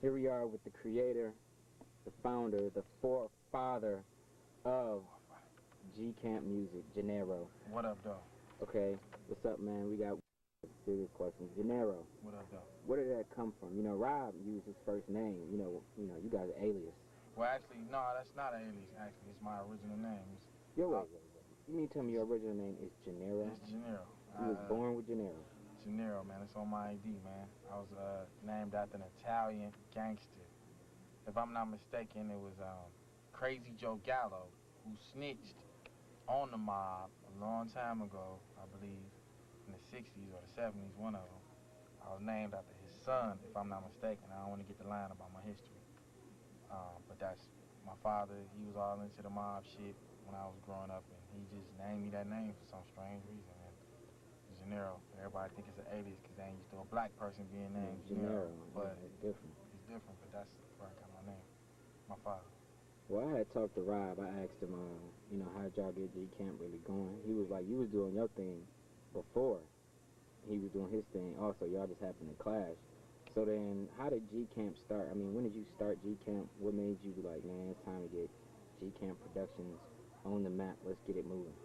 Here we are with the creator, the founder, the forefather of G.Camp music, Gennaro. What up, though? Okay, what's up, man? We got serious questions. Gennaro. What up, though? Where did that come from? You know, Rob used his first name. You know, you got an alias. Well, actually, no, that's not an alias. Actually, it's my original name. Wait. You mean tell me your original name is Gennaro? It's Gennaro. You was born with Gennaro. Gennaro, man. It's on my ID, man. I was named after an Italian gangster. If I'm not mistaken, it was Crazy Joe Gallo who snitched on the mob a long time ago, I believe, in the 60s or the 70s, one of them. I was named after his son, if I'm not mistaken. I don't want to get the line about my history. But that's my father. He was all into the mob shit when I was growing up, and he just named me that name for some strange reason. And Gennaro, everybody think it's an alias because they ain't used to a black person being named Gennaro. But it's different. It's different, but that's where I got my name. My father. Well, I had talked to Rob. I asked him, you know, how did y'all get G.Camp really going? He was like, you was doing your thing before he was doing his thing. Also, y'all just happened to clash. So then, how did G.Camp start? I mean, when did you start G.Camp? What made you be like, man, it's time to get G.Camp Productions on the map. Let's get it moving.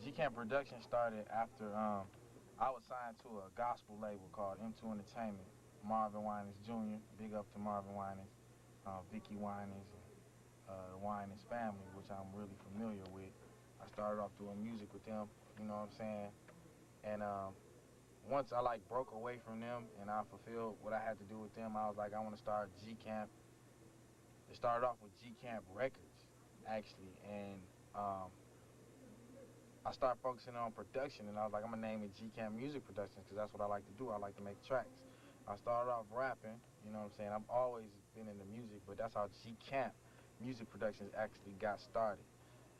G.Camp Productions started after I was signed to a gospel label called M2 Entertainment. Marvin Winans Jr., big up to Marvin Winans, Vicky Winans, and the Winans Family, which I'm really familiar with. I started off doing music with them, you know what I'm saying? And once I broke away from them and I fulfilled what I had to do with them, I was like, I want to start G.Camp. It started off with G.Camp Records, actually, and I started focusing on production, and I was like, I'm gonna name it G.Camp Music Productions because that's what I like to do. I like to make tracks. I started off rapping, you know what I'm saying? I've always been into music, but that's how G.Camp Music Productions actually got started.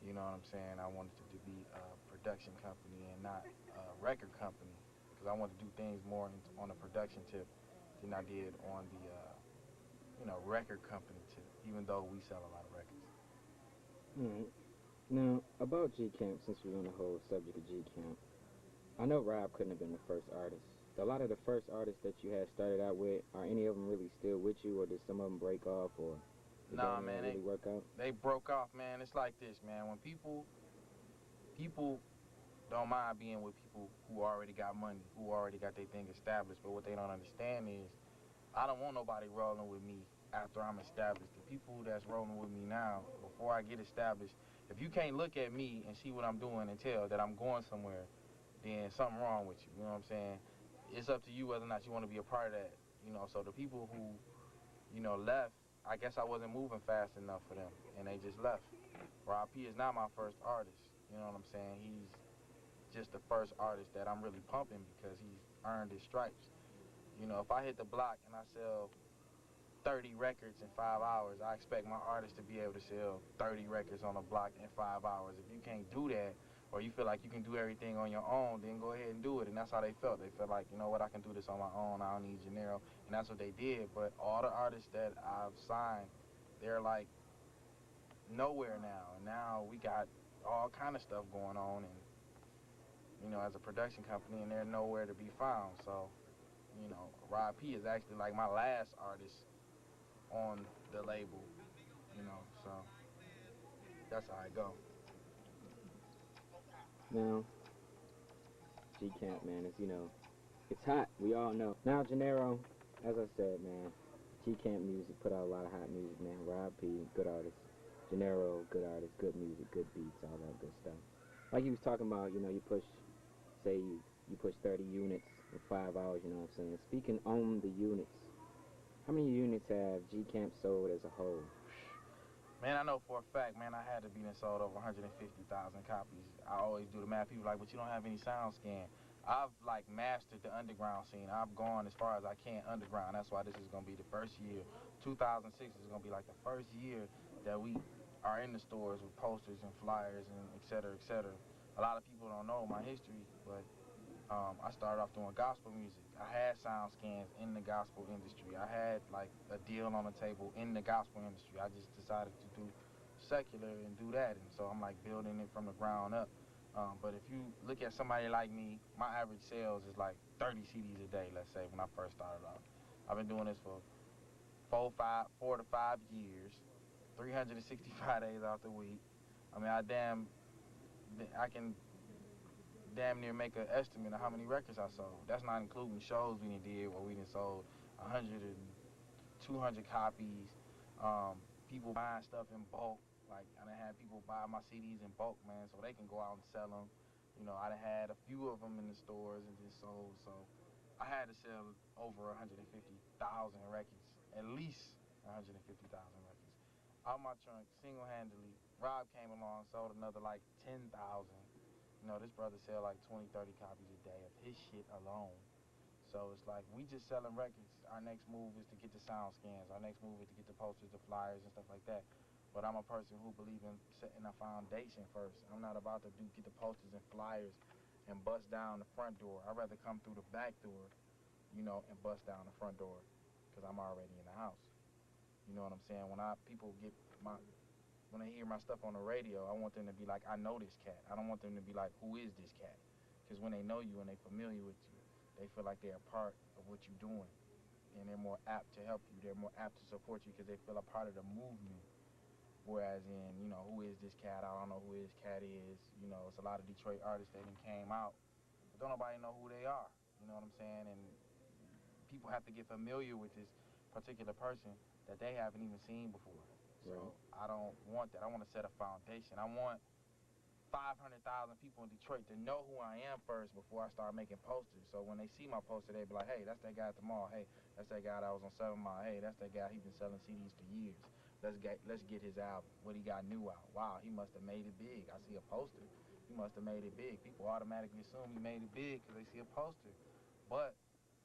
You know what I'm saying? I wanted it to be a production company and not a record company because I wanted to do things more on a production tip than I did on the, record company tip, even though we sell a lot of records. All right. Now, about G.Camp, since we're on the whole subject of G.Camp, I know Rob couldn't have been the first artist. A lot of the first artists that you had started out with, are any of them really still with you, or did some of them break off, or did nah, man, really work out? They broke off, man. It's like this, man. When people don't mind being with people who already got money, who already got their thing established, but what they don't understand is I don't want nobody rolling with me after I'm established. The people that's rolling with me now, before I get established, if you can't look at me and see what I'm doing and tell that I'm going somewhere, then something wrong with you, you know what I'm saying? It's up to you whether or not you want to be a part of that, So the people who, left, I guess I wasn't moving fast enough for them, and they just left. Rob P is not my first artist, you know what I'm saying? He's just the first artist that I'm really pumping because he's earned his stripes. If I hit the block and I sell 30 records in 5 hours, I expect my artist to be able to sell 30 records on a block in 5 hours. If you can't do that, or you feel like you can do everything on your own, then go ahead and do it. And that's how they felt. They felt like, you know what, I can do this on my own. I don't need Gennaro. And that's what they did. But all the artists that I've signed, they're like nowhere now. And now we got all kind of stuff going on. And, as a production company, and they're nowhere to be found. So, Rob P is actually like my last artist on the label, so that's how I go. Now, G.Camp, man, it's hot. We all know. Now, Gennaro, as I said, man, G.Camp music put out a lot of hot music, man. Rob P, good artist. Gennaro, good artist, good music, good beats, all that good stuff. Like he was talking about, you push, say you push 30 units in 5 hours, you know what I'm saying? Speaking on the units, how many units have G.Camp sold as a whole? Man, I know for a fact, man, I had to be sold over 150,000 copies. I always do the math. People but you don't have any sound scan. I've mastered the underground scene. I've gone as far as I can underground. That's why this is gonna be the first year. 2006 is gonna be the first year that we are in the stores with posters and flyers and et cetera, et cetera. A lot of people don't know my history, but I started off doing gospel music. I had sound scans in the gospel industry. I had a deal on the table in the gospel industry. I just decided to do secular and do that, and so I'm building it from the ground up. But if you look at somebody like me, my average sales is 30 CDs a day, let's say, when I first started off. I've been doing this for 4 to 5 years, 365 days out the week. I mean, I can damn near make an estimate of how many records I sold. That's not including shows we did where we done sold 100 and 200 copies. People buying stuff in bulk. Like, I done had people buy my CDs in bulk, man, so they can go out and sell them. You know, I done had a few of them in the stores and just sold, so I had to sell over 150,000 records, at least 150,000 records. Out my trunk, single-handedly, Rob came along, sold another like 10,000. You know, this brother sell like 20, 30 copies a day of his shit alone. So it's like, we just selling records. Our next move is to get the sound scans. Our next move is to get the posters, the flyers, and stuff like that. But I'm a person who believes in setting a foundation first. I'm not about to get the posters and flyers and bust down the front door. I'd rather come through the back door, you know, and bust down the front door, because I'm already in the house. You know what I'm saying? When they hear my stuff on the radio, I want them to be like, I know this cat. I don't want them to be like, who is this cat? Because when they know you and they're familiar with you, they feel like they're a part of what you're doing, and they're more apt to help you. They're more apt to support you because they feel a part of the movement. Whereas in, you know, who is this cat? I don't know who his cat is. You know, it's a lot of Detroit artists that came out, but don't nobody know who they are. You know what I'm saying? And people have to get familiar with this particular person that they haven't even seen before. So I don't want that. I want to set a foundation. I want 500,000 people in Detroit to know who I am first before I start making posters. So when they see my poster, they be like, hey, that's that guy at the mall. Hey, that's that guy that was on 7 Mile. Hey, that's that guy, he been selling CDs for years. Let's get his album. What he got new out. Wow, he must have made it big. I see a poster. He must have made it big. People automatically assume he made it big because they see a poster. But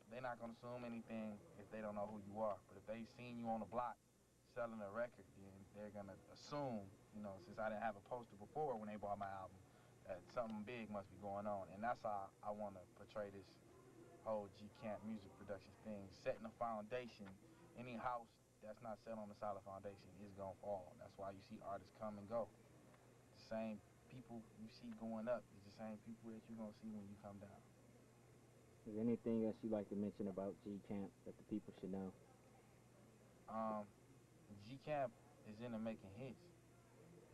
they're not going to assume anything if they don't know who you are. But if they seen you on the block selling a record, then they're going to assume, you know, since I didn't have a poster before when they bought my album, that something big must be going on. And that's how I want to portray this whole G.Camp music production thing, setting a foundation. Any house that's not set on a solid foundation is going to fall. That's why you see artists come and go. The same people you see going up is the same people that you're going to see when you come down. Is there anything else you'd like to mention about G.Camp that the people should know? G.Camp is into making hits.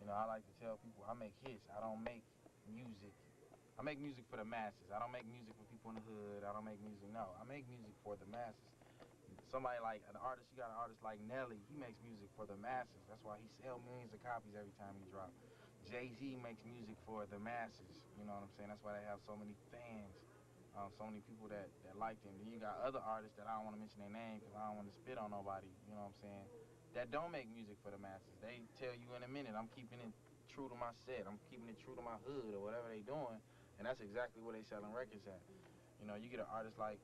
You know, I like to tell people I make hits. I don't make music. I make music for the masses. I don't make music for people in the hood. I don't make music, no. I make music for the masses. Somebody like an artist, you got an artist like Nelly, he makes music for the masses. That's why he sells millions of copies every time he drops. Jay-Z makes music for the masses. You know what I'm saying? That's why they have so many fans. So many people that like them. Then you got other artists that I don't want to mention their name because I don't want to spit on nobody, you know what I'm saying, that don't make music for the masses. They tell you in a minute, I'm keeping it true to my set, I'm keeping it true to my hood or whatever they doing, and that's exactly where they selling records at. You know, you get an artist like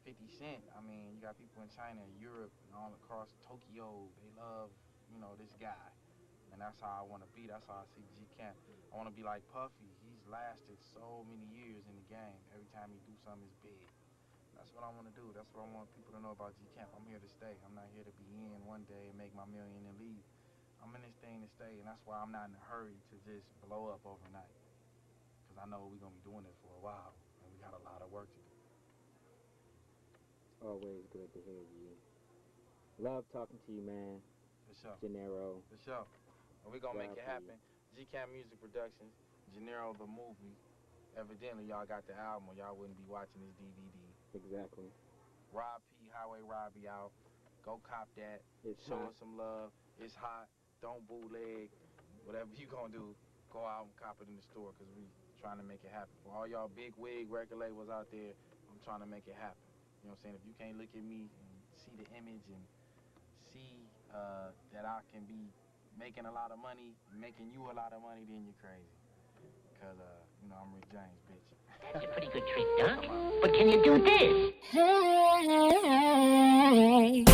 50 Cent, I mean, you got people in China, Europe, and all across Tokyo, they love, you know, this guy. And that's how I want to be. That's how I see G.Camp. I want to be like Puffy. He's lasted so many years in the game. Every time he do something, it's big. That's what I want to do. That's what I want people to know about G.Camp. I'm here to stay. I'm not here to be in one day and make my million and leave. I'm in this thing to stay, and that's why I'm not in a hurry to just blow up overnight. Because I know we're going to be doing it for a while, and we got a lot of work to do. Always good to hear you. Love talking to you, man. For sure. Gennaro. For sure. We're going to make it happen. G.Camp Music Productions, Gennaro the movie. Evidently, y'all got the album or y'all wouldn't be watching this DVD. Exactly. Rob P, Highway Robbie out. Go cop that. Show us some love. It's hot. Don't bootleg. Whatever you going to do, go out and cop it in the store because we trying to make it happen. For all y'all big wig record labels out there, I'm trying to make it happen. You know what I'm saying? If you can't look at me and see the image and see that I can be making a lot of money, making you a lot of money, then you're crazy. Because, you know, I'm Rick James, bitch. That's a pretty good trick, Doc. But can you do this? Hey.